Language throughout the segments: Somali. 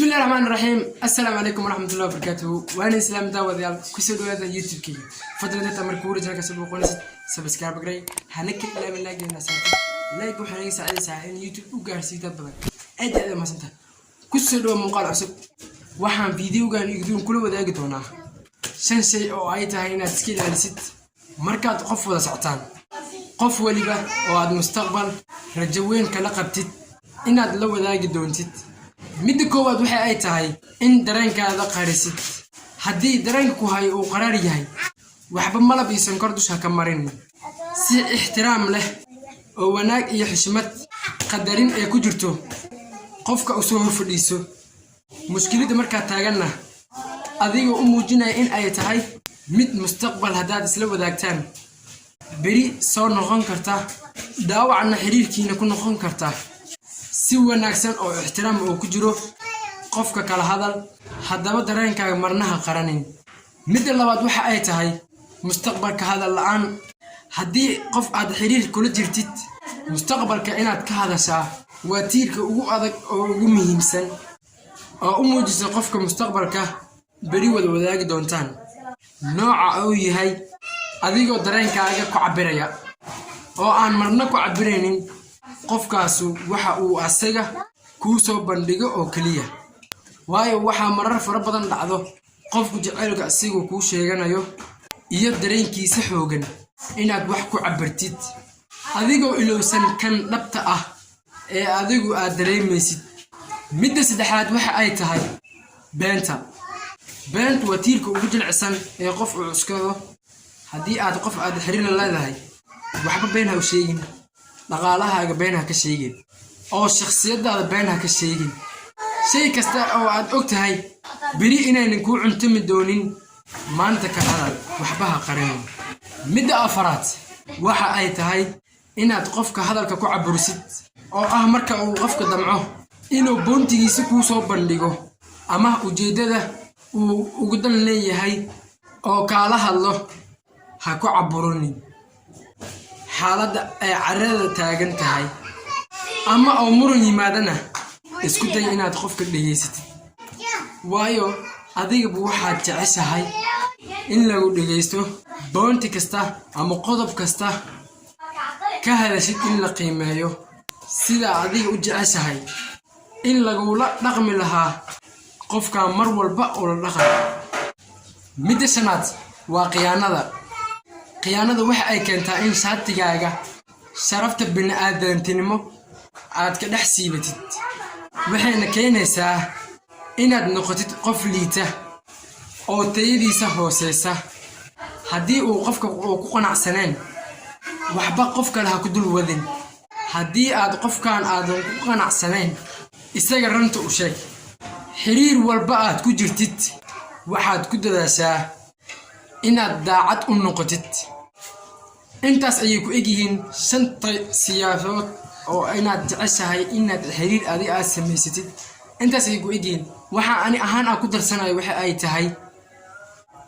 بسم الله الرحمن الرحيم. السلام عليكم ورحمة الله وبركاته. وأنا إسلام داود يال كسر هذا يوتيوب كي فضلت أمر كورة جالك سبوا قناة سبسكرايب قري هنك لا من لاقي الناس لاقي وحنا ساعة ساعة يوتيوب وقارسي تبغى أجد ما سنت كسر مقال عصب وحن فيديو كان يقدرون كله وده يقدرونه شن شيء أو أي تهينا تسكيل على ست مركات قف ولا ساعتان قف ولبا وعد مستقبل رجوين كلقبتت إن هذا لو وده يقدرون تت مد كواد وحي أي تهي إن درينك هذا قارسيت حدي درينك هاي وقرار يهي وحب ملا بيسن كردوش هكمرين سي احترام له وناك يحشمت قدرين أي كجرتو قفك أسوه فليسو مشكلة مركا تاجنا أذيو أموجنا إن أي تهي مد مستقبل هداد سلو ذاكتان بري صار نخون كرتا داو عنا حرير كي نكون نخون كرتا si wanaagsan oo ixtiraam oo ku jiro qofka kala hadal hadaba dareenkaaga marnaha qaranin mid labaad waxa ay tahay mustaqbalka hadal la'aan hadii qof aad xiriir kula jirtid mustaqbalka inaad ka hadashaa waa tiirka ugu adag oo ugu muhiimsan oo u muujiso qofka mustaqbalka bari wada wadaagi doontaan nooca uu yahay adigoo dareenkaaga ku cabiraya oo aan marna ku cabireynin qofkaasu waxa uu asaga ku soo bandhigo oo kaliya waayo waxa marar fara badan dhacdo qofku jaceelka asigu ku sheeganayo iyo dareenkiisa xoogan inaad wax ku cabirtid adigoo ilowsan kan dhabta ah ee adigu aad dareemaysid midda saddexaad waxa ay tahay beenta waa tiirka ugu jilicsan ee qof uu cuskado hadii aad qof aad xiriir la leedahay waxba been ha u sheegin dhaqaalahaaga been ha ka sheegin oo shakhsiyadaada been ha ka sheegin shay kasta oo aad og tahay bari inaynan ku cuntami doonin maanta ka hadal waxba ha qarin midda afaraad waxa ay tahay inaad qofka hadalka ku caburisid oo ah marka uu qofka damco inuu boontigiisa ku soo bandhigo ama ujeedada uu ugu dan leeyahay oo kala hadlo ha ku caburunin xaaladda ay carrada taagan tahay ama oo muran yimaadana isku day inaad qofka dhageysatid waayo adiga waxaad jeceshahay in lagu dhageysto boonti kasta ama qodob kasta ka hadashid in la qiimeeyo sida adiga u jeceshahay in lagu la dhaqmi lahaa qofka mar walba oo la dhaqay midda shanaad waa khiyaanada waxa ay keentaa in shaatigaaga sharafta bini'aadantinimo aad ka dhex siibatid waxayna keenaysaa inaad noqotid qof liita oo tayadiisa hooseysa haddii uu qofka ku qanacsaneen waxba qof kale ha ku dul wadin haddii aad qofkan aadan ku qanacsaneen isaga ranta u sheeg xiriir walba aad ku jirtid waxaad ku dadaashaa inaad daacad u noqotid intaas ayay ku egyihiin shanta siyaabood oo inaad jeceshahay inaad xiriir adiga aad samaysatid intaas ayay ku egyihiin waxa ani ahaan ku darsanayo waxa ay tahay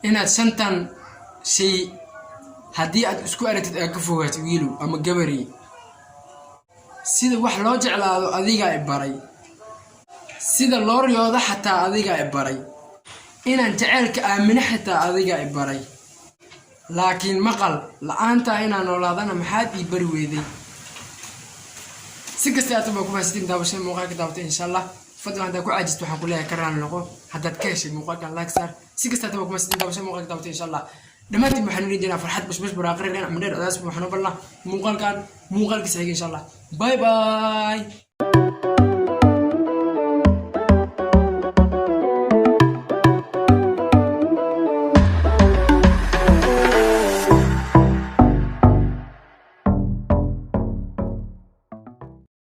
inaad shantan shay haddii aad isku aragtid aad ka fogaato wiilow ama gabari sida wax loo jeclaado adiga ay baray sida loo riyoodo xataa adiga ay baray inaan jaceelka aamina xataa adiga ay baray laakiin maqal la'aanta inaan noolaadana maxaad ii bari weeday si kasta aad ku faasidin daawashay muuqaalka daawata insha Allah fadlan hadaa ku caajisto waxaan ku leeyahay karaan noqo haddaad ka heshay muuqaalkan like saar si kasta aad ku faasidin daawashay muuqaalka daawata insha Allah dhamaantiin waxaan idin diraa farxad bashbash baraaqreyn amdheer cadaas waxaan u balnaa muuqaalkiisa xiga insha Allah bye bye.